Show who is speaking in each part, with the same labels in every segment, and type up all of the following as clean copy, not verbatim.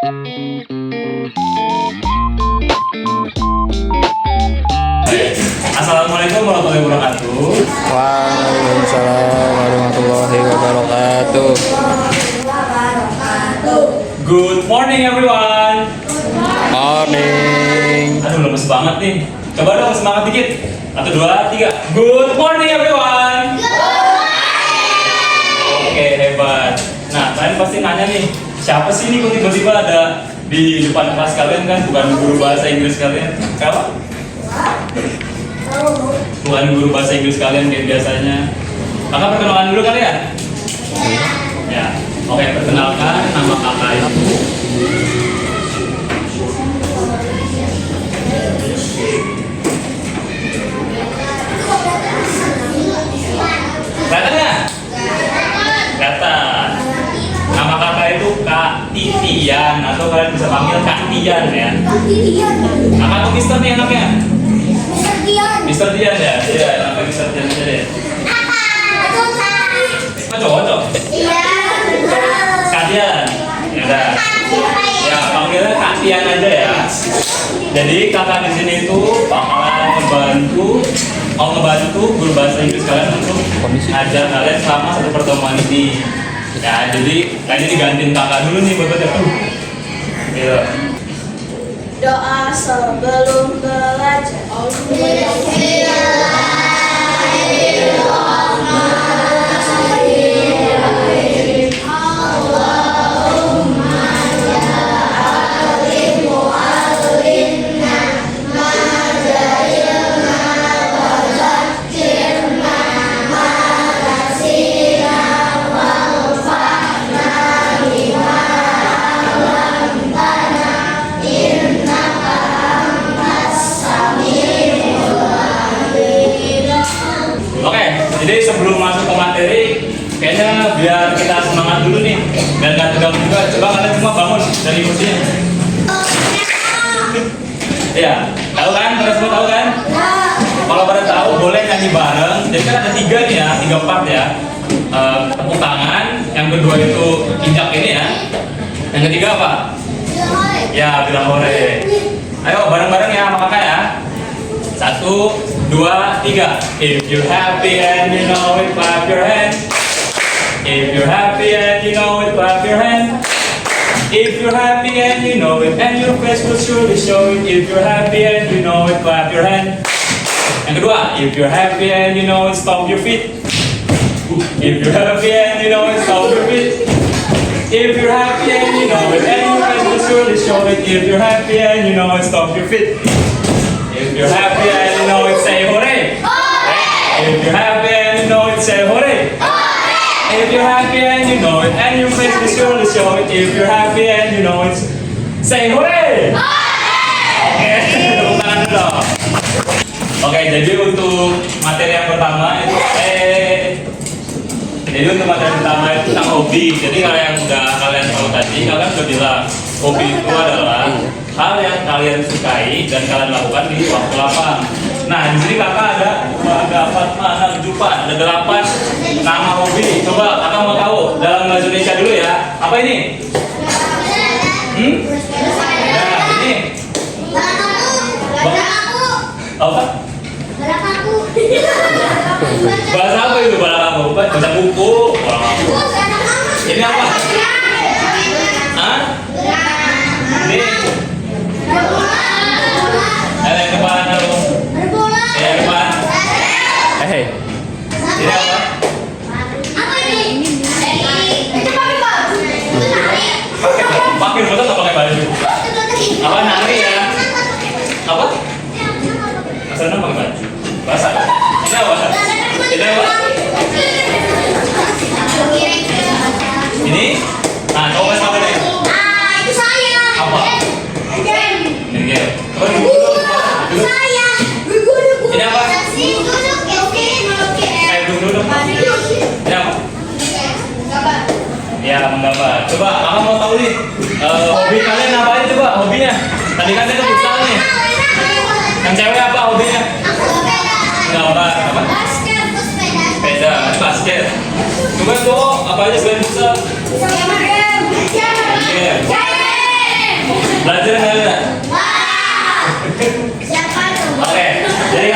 Speaker 1: Assalamualaikum warahmatullahi wabarakatuh.
Speaker 2: Waalaikumsalam warahmatullahi wabarakatuh.
Speaker 1: Good morning everyone.
Speaker 2: Morning.
Speaker 1: Aduh lemes banget nih. Coba dong semangat dikit. 1, 2, 3. Good morning everyone. Oke hebat. Nah kalian pasti nanya nih, siapa sih ini kok tiba-tiba ada di depan kelas kalian kan? Bukan guru bahasa Inggris kalian? Kenapa? Bukan guru bahasa Inggris kalian kayak biasanya. Kakak perkenalan dulu kali ya? Ya. Oke, perkenalkan nama kakak itu. Kelihatan nggak? Kelihatan. Nama kakak itu Kak Titian atau kalian bisa panggil Kak Tian ya. Kakak tuh Mister nih anaknya. Mister Tian ya? Iya, namanya Mister Tian aja deh. Cocok?
Speaker 3: Iya.
Speaker 1: Kak Tian. Ya udah. Ya, panggilnya Kak Tian aja ya. Jadi kakak di sini itu bakalan ngebantu guru bahasa Inggris kalian untuk ngajar kalian selama satu pertemuan ini. Ya, jadi kayaknya digantiin kakak dulu nih buat ya. Gitu.
Speaker 3: Doa sebelum belajar.
Speaker 1: Oke, jadi sebelum masuk ke materi, kayaknya biar kita semangat dulu nih, dan nggak tegang juga. Coba kalian semua bangun dari kursinya. Iya, tahu kan? Kalian semua tahu kan? Kalau pada tahu boleh nyanyi bareng. Jadi kan ada 3 nih ya, 3 part ya. Tepuk tangan, yang kedua itu injak ini ya. Yang ketiga apa? Ya, bilang hore. Ayo bareng-bareng ya sama kakak ya. 1, 2, 3. If you're happy and you know it, clap your hands. If you're happy and you know it, clap your hands. If you're happy and you know it, and your face will surely show it. If you're happy and you know it, clap your hands. Yang kedua, if you're happy and you know it, stomp your feet. If you're happy and you know it, stomp your feet. If you're happy and you know it, and your face will surely show it. If you're happy and you know it, stomp your feet. If you're happy and you know it, say hooray! If you're happy and you know it, say hooray! If you're happy and you know it, and your face will surely show it. If you're happy and you know it, say hooray! Oke, tepuk tangan dulu. Oke, jadi untuk materi yang pertama itu tentang hobi. Jadi kalau yang udah kalian tahu tadi, kalian udah bilang hobi itu adalah hal yang kalian sukai dan kalian lakukan di waktu lapang. Nah, di sini kakak ada 8 nama hobi. Coba kakak mau tahu dalam bahasa Indonesia dulu ya. Apa ini? Nah, ini. Apa? Bahasa apa itu balak kamu? Baca buku. Ini apa? Hah? Ini. Ada yang depan dulu. Yang depan. Ini apa? Pakai foto atau pakai baju? Apa nari ya? Apa? Asalnya pakai baju. Basah. Ini apa? Ini apa? Ini? Nah, coba sama deh.
Speaker 3: Itu saya.
Speaker 1: Apa? Ini. Ini apa? Duduk. Ini apa? Ya, menggambar. Coba, kakak mau tahu nih, hobi kalian apa aja coba, hobinya? Tadi kan itu futsal nih. Yang cewek apa hobinya? Gambar. Apa? Sepeda. Basket. Coba cowok, apa aja selain futsal? Game.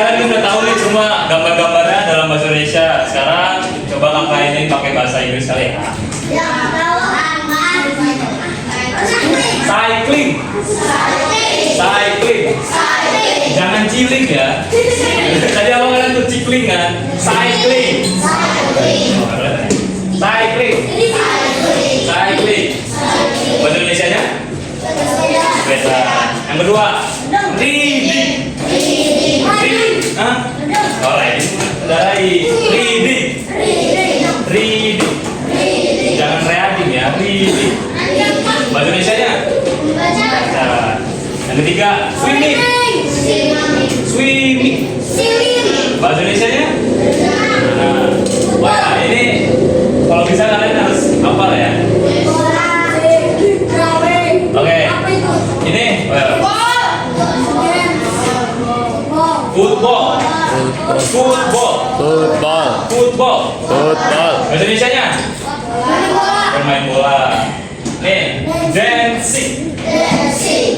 Speaker 1: kalian udah tahu nih semua gambar-gambarnya dalam bahasa Indonesia. Sekarang coba kakak ini pakai bahasa Inggris kali ya. Cycling. Cycling. Jangan ciling ya. Tadi awal kalian tuh cikling kan? Cycling. Cycling. Cycling. Bahasa Indonesianya? Beda. Yang kedua, reading. Hah? Oh, reading. Reading. Jangan reading ya, reading. Bahasa Indonesianya? Baca. Yang ketiga, swimming. Swimming. Bahasa Indonesianya? Nah, wah ini kalau bisa kalian harus hafal ya. Oke. Ini football. Football.
Speaker 2: Football.
Speaker 1: Football.
Speaker 2: Football.
Speaker 1: Bahasa Indonesianya? Bermain bola. Nih, dancing.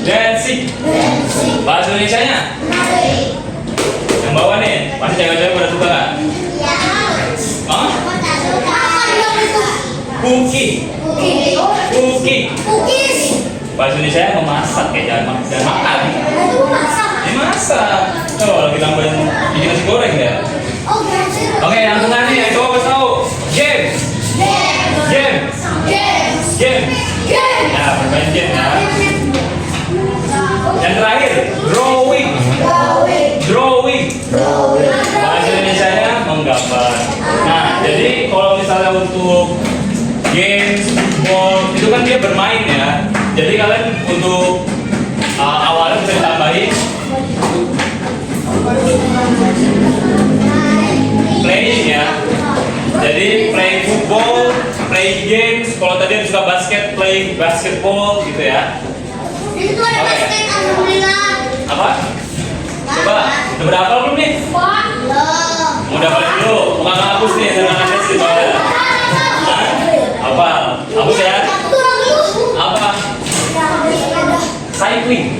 Speaker 1: Dancing. Bahasa Indonesianya? Yang bawah nih, pasti cewek-cewek pada suka nggak? Hah? Cooking. Cooking. Bahasa Indonesia memasak ya, jangan makan. Ini masak. Oh, lagi tambahin bikin nasi goreng ya. Oke, langsung nih, yang coba kasih tahu. Game. Game. Game. Nah, bermain game ya. Yang terakhir, drawing. Drawing. Bahasa Indonesia-nya menggambar. Nah, jadi kalau misalnya untuk games, football, itu kan dia bermain ya. Jadi kalian untuk awalnya bisa ditambahin playing ya. Jadi playing football, playing games. Kalau tadi yang suka basket, playing basketball gitu ya.
Speaker 3: Itu ada basket, alhamdulillah.
Speaker 1: Apa? Coba, udah berapa belum nih? Udah balik dulu, bukan hapus nih, jangan hapus di bawah. Apa? Hapus ya? Apa? Cycling.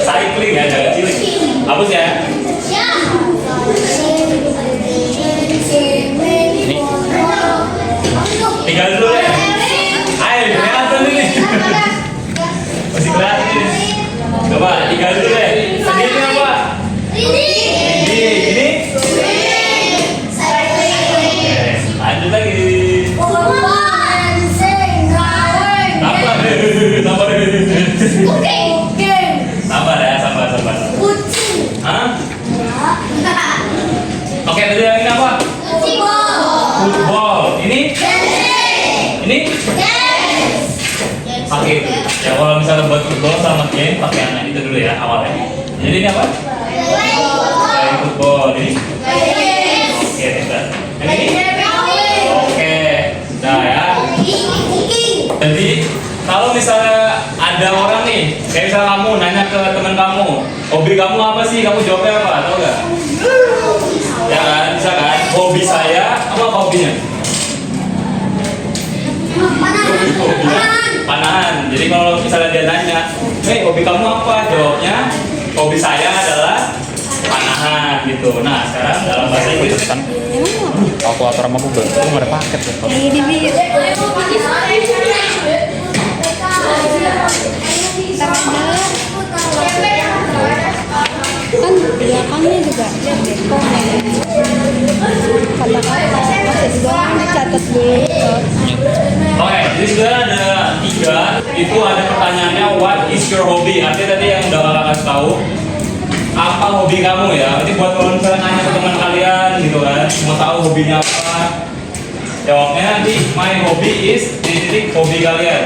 Speaker 1: Cycling ya, jangan cilik. Hapus ya? Tinggal dulu ya. Ayo, kelihatan ini. Masih kelihatan ini. Coba, tinggal dulu deh. Sendiri apa? Ini. Lanjut lagi. Sabar ya, sabar. Hah? Oke, tadi yang ini apa? Football. Ini? Pakai itu. Ya kalau misalnya buat football sama game, pakai anak itu dulu ya awalnya. Jadi ini apa? Playing football. Ini? Oke, tidak. Yang ini? Oke. Nah ya. Jadi kalau misalnya ada orang nih, kayak misalnya kamu nanya ke teman kamu, hobi kamu apa sih? Kamu jawabnya apa? Tahu nggak? Ya kan, bisa kan? Hobi saya, apa hobinya? Panahan. Jadi kalau misalnya dia nanya, hey hobi kamu apa? Jawabnya, hobi saya adalah panahan gitu. Nah sekarang dalam bahasa Inggris
Speaker 2: Kan kalkulator sama Google itu nggak ada paket ya.
Speaker 4: Kan belakangnya juga kata-kata masih juga dicatat dulu.
Speaker 1: Oke, jadi sebenarnya ada 3. Itu ada pertanyaannya, what is your hobby? Artinya tadi yang udah kakak kasih tahu, apa hobi kamu ya? Ini buat kalau misalnya nanya ke teman kalian gitu kan, mau tahu hobinya apa? Jawabnya nanti, my hobby is titik hobi kalian.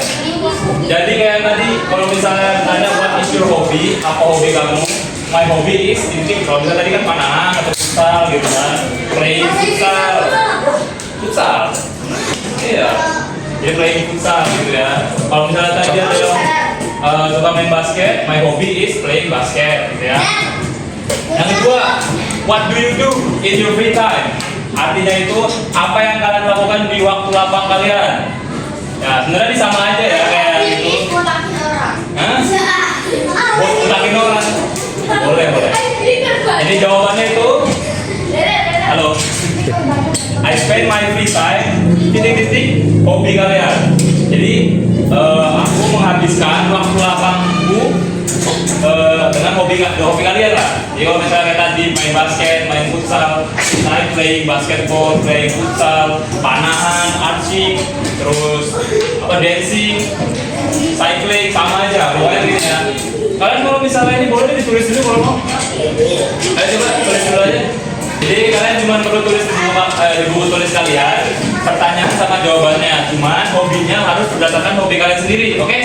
Speaker 1: Jadi kayak tadi, kalau misalnya ada what is your hobby, apa hobi kamu? My hobby is titik. Kalau misalnya tadi kan panahan atau futsal gitu kan, playing futsal. Futsal. Iya. Jadi playing futsal gitu ya. Kalau misalnya tadi ada yang suka main basket, my hobby is playing basket gitu ya. Yang kedua, what do you do in your free time? Artinya itu apa yang kalian lakukan di waktu lapang kalian? Ya sebenarnya ini sama aja ya kayak gitu. Hah? Buat utakin orang. Boleh. Jadi jawabannya itu, halo. I spend my free time, titik-titik, hobi kalian. Jadi aku menghabiskan waktu lapangku dengan hobi kalian lah. Jadi kalau misalnya kayak tadi main basket, main futsal, saya playing basketball, playing futsal, panahan, arching, terus dancing, cycling, sama aja. Pokoknya gitu ya. Kalian kalau misalnya ini boleh ditulis dulu kalau mau. Ayo coba tulis dulu aja. Jadi kalian cuma perlu tulis di buku tulis kalian pertanyaan sama jawabannya. Cuman hobinya harus berdasarkan hobi kalian sendiri, oke?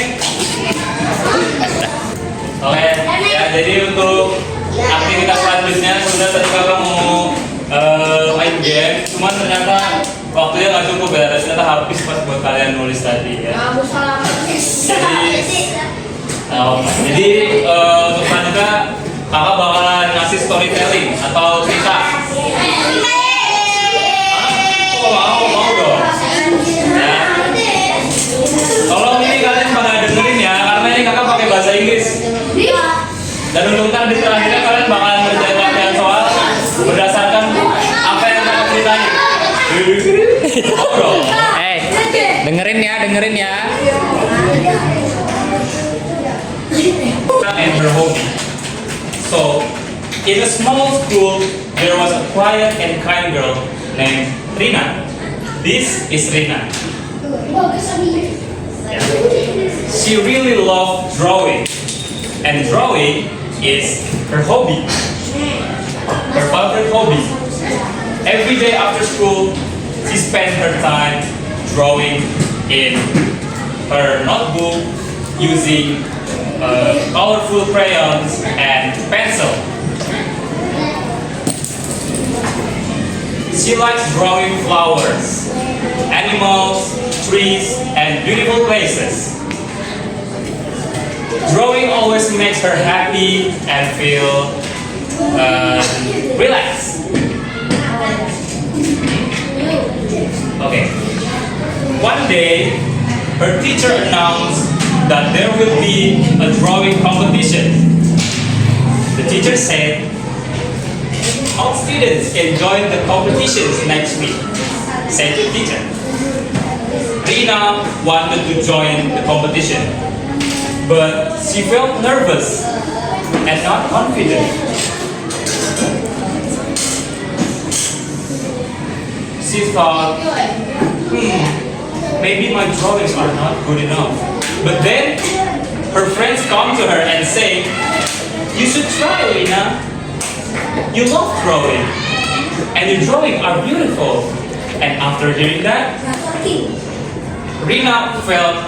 Speaker 1: Oke, ya jadi untuk aktivitas selanjutnya sebenarnya tadi kakak mau main game, cuman ternyata waktunya nggak cukup ya, ternyata habis pas buat kalian nulis tadi ya. Jadi untuk selanjutnya kakak bakalan ngasih storytelling atau cerita. Mau dong. Ya. Tolong ini kalian pada dengerin ya, karena ini kakak pakai bahasa Inggris. Dan untuk ntar di terakhirnya kalian bakalan ngerjain latihan soal berdasarkan apa yang kakak ceritain. Mau dong.
Speaker 2: Dengerin ya.
Speaker 1: And her hobby. So, in a small school, there was a quiet and kind girl named Rina. This is Rina. She really loved drawing, and drawing is her hobby, her favorite hobby. Every day after school, she spent her time drawing in her notebook using colorful crayons and pencil. She likes drawing flowers, animals, trees, and beautiful places. Drawing always makes her happy and feel relaxed. Okay. One day, her teacher announced that there will be a drawing competition. The teacher said, all students can join the competitions next week, said the teacher. Rina wanted to join the competition, but she felt nervous and not confident. She thought, maybe my drawings are not good enough. But then, her friends come to her and say, you should try, Rina. You love drawing, and your drawings are beautiful. And after hearing that, Rina felt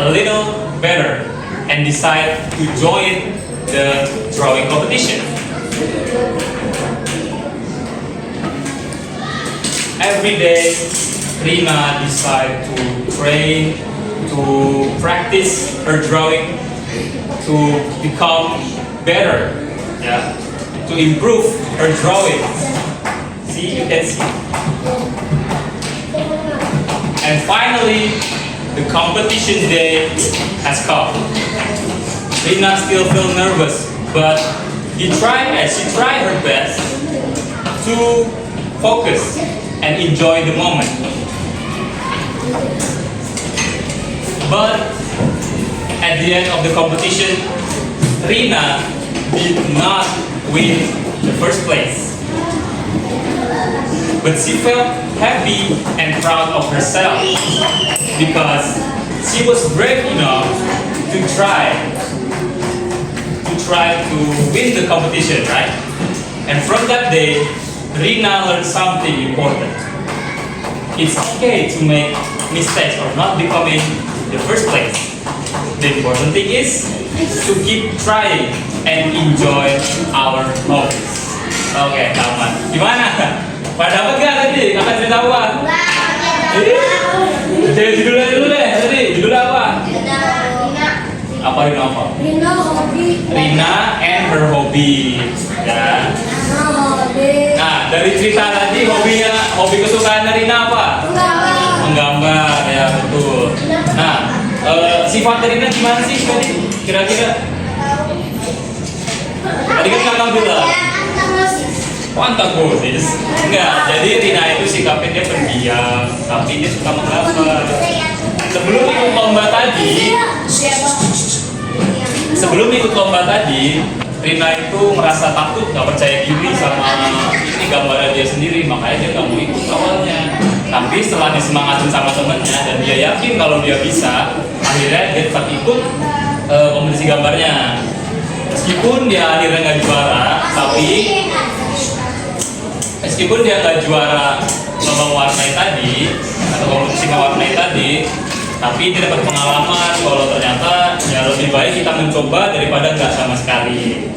Speaker 1: a little better and decided to join the drawing competition. Every day, Rina decided to train, to practice her drawing, to become better, to improve her drawing. See, you can see. And finally, the competition day has come. Rina still feels nervous, but she tried her best to focus and enjoy the moment. But at the end of the competition, Rina did not win the first place. But she felt happy and proud of herself because she was brave enough to try to win the competition, right? And from that day, Rina learned something important. It's okay to make mistakes or not becoming the first place. The important thing is to keep trying and enjoy our hobbies. Oke, aman. Gimana? Pada dapat gak tadi? Kakak cerita apa? Jadi judulnya dulu deh tadi. Judulnya apa? Apa Rina apa? Rina and her hobby. Ya. Nah, dari cerita tadi hobi kesukaan Rina apa? Menggambar, ya betul. Nah, sifat Rina gimana sih tadi? Kira-kira? Tadi kan kakak bilang Kok antagonis? Enggak, jadi Rina itu sikapnya dia pendiam, tapi dia suka menggambar. Sebelum ikut lomba tadi, Rina itu merasa takut, nggak percaya diri sama ini gambaran dia sendiri, makanya dia nggak mau ikut awalnya. Tapi setelah disemangatin sama temennya dan dia yakin kalau dia bisa, akhirnya dia tetap ikut kompetisi gambarnya. Meskipun dia akhirnya nggak juara, tapi meskipun dia nggak juara lomba mewarnai tadi atau kompetisi mewarnai tadi, tapi dia dapat pengalaman kalau ternyata ya lebih baik kita mencoba daripada nggak sama sekali.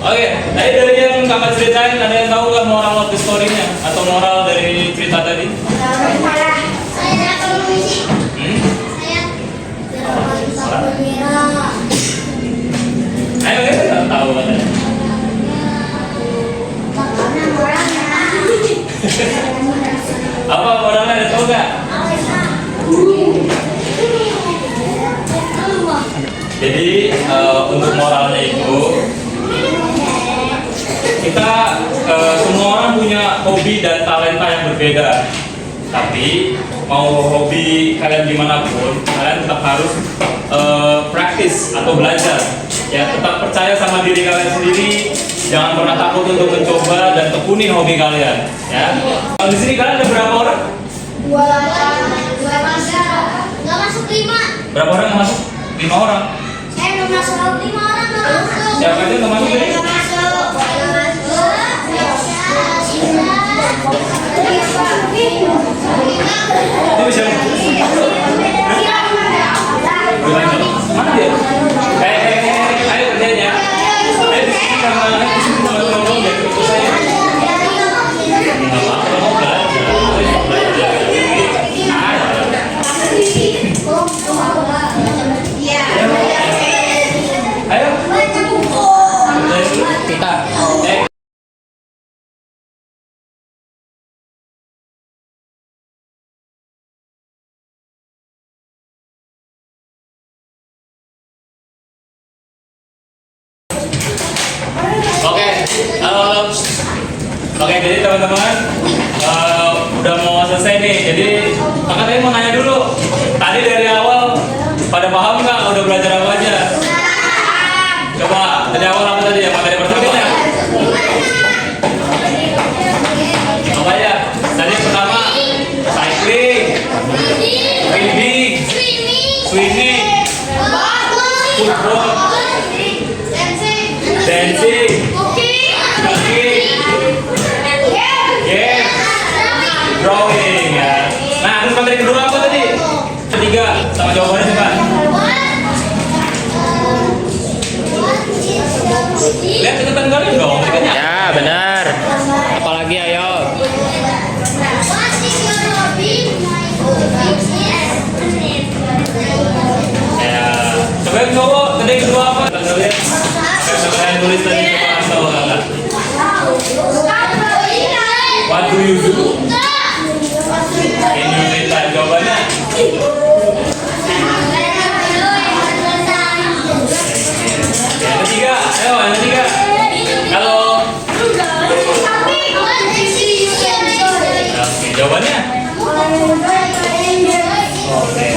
Speaker 1: Oke, tadi dari yang kakak ceritain, ada yang tahu nggak moral of the story-nya atau moral dari cerita tadi?
Speaker 3: Saya akan mengisi.
Speaker 1: Ayo kita nggak tahu katanya. Apa moralnya, ada tahu nggak? Jadi untuk moralnya itu kita semua orang punya hobi dan talenta yang berbeda. Tapi mau hobi kalian gimana pun, kalian tetap harus praktis atau belajar. Ya tetap percaya sama diri kalian sendiri. Jangan pernah takut untuk mencoba dan tekuni hobi kalian. Ya. Kalau di sini kalian ada berapa orang?
Speaker 3: Dua masuk 5.
Speaker 1: Berapa orang yang masuk? 5 orang.
Speaker 3: Saya belum masuk 5 orang nggak masuk.
Speaker 1: Siapa aja nggak masuk ini?
Speaker 3: Nggak masuk.
Speaker 1: Itu bisa. Mana dia? Ayo kerjain ya. Ayo di sini sama teman-teman ya, ikut saya. Nggak apa-apa, mau belajar. Ayo. Kita. Oke, jadi teman-teman udah mau selesai nih. Jadi kakak tadi mau nanya dulu. Tadi dari awal pada paham nggak? Udah belajar apa aja? Coba dari awal apa tadi ya? Materi pertamanya? Apa ya? Tadi pertama cycling, reading, swimming, football, dancing, cooking, drawing ya. Nah, terus materi kedua apa tadi? Ketiga, sama jawabannya coba. Lihat catatan kalian dong, katanya.
Speaker 2: Ya, benar. Apalagi ayo.
Speaker 1: Ya, coba yang cowok, tadi yang kedua apa? Kita lihat. Saya tulis tadi coba asal kakak. What do you do? Ini cerita jawabannya. Yang ketiga, ayo yang ketiga. Halo. Oke, jawabannya. Oke.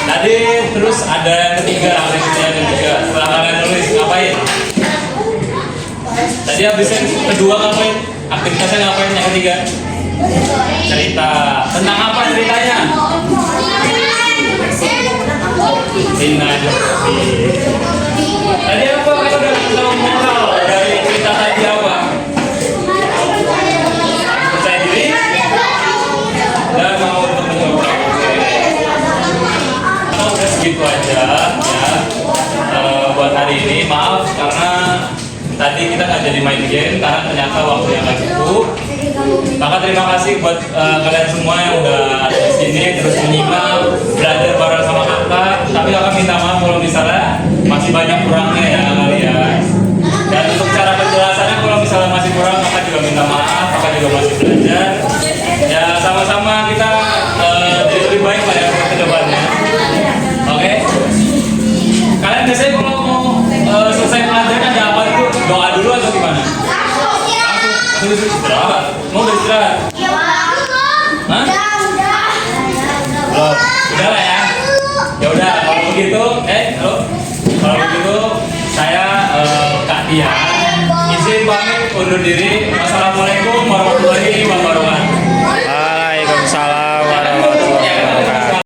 Speaker 1: Tadi terus ada yang ketiga, aktivitas yang ketiga. Setelah kalian nulis ngapain? Tadi habis yang kedua ngapain? Aktivitasnya ngapain yang ketiga? Cerita. Tentang apa ceritanya? Rina Jokowi. Tadi apa? Kita udah tahu moral dari cerita tadi apa? Percaya diri dan mau untuk mencoba. Udah segitu aja ya buat hari ini. Maaf karena tadi kita nggak jadi main game karena ternyata waktunya nggak cukup. Maka terima kasih buat kalian semua yang udah ada di sini terus menyimak, belajar bareng sama kakak. Tapi kakak minta maaf kalau misalnya masih banyak kurangnya ya kalian. Dan untuk cara penjelasannya kalau misalnya masih kurang, kakak juga minta maaf. Kakak juga masih belajar. Ya sama-sama kita jadi lebih baik lah ya ke depannya. Oke? Kalian biasanya kalau mau selesai pelajaran ada apa dulu? Doa dulu atau gimana? Istirahat. Mau beristirahat?
Speaker 3: Ya udah.
Speaker 1: Hah?
Speaker 3: Udah.
Speaker 1: Belum. Udah lah ya. Ya udah, kalau begitu, halo. Kalau begitu, saya Kak Dian izin pamit undur diri. Wassalamualaikum warahmatullahi wabarakatuh.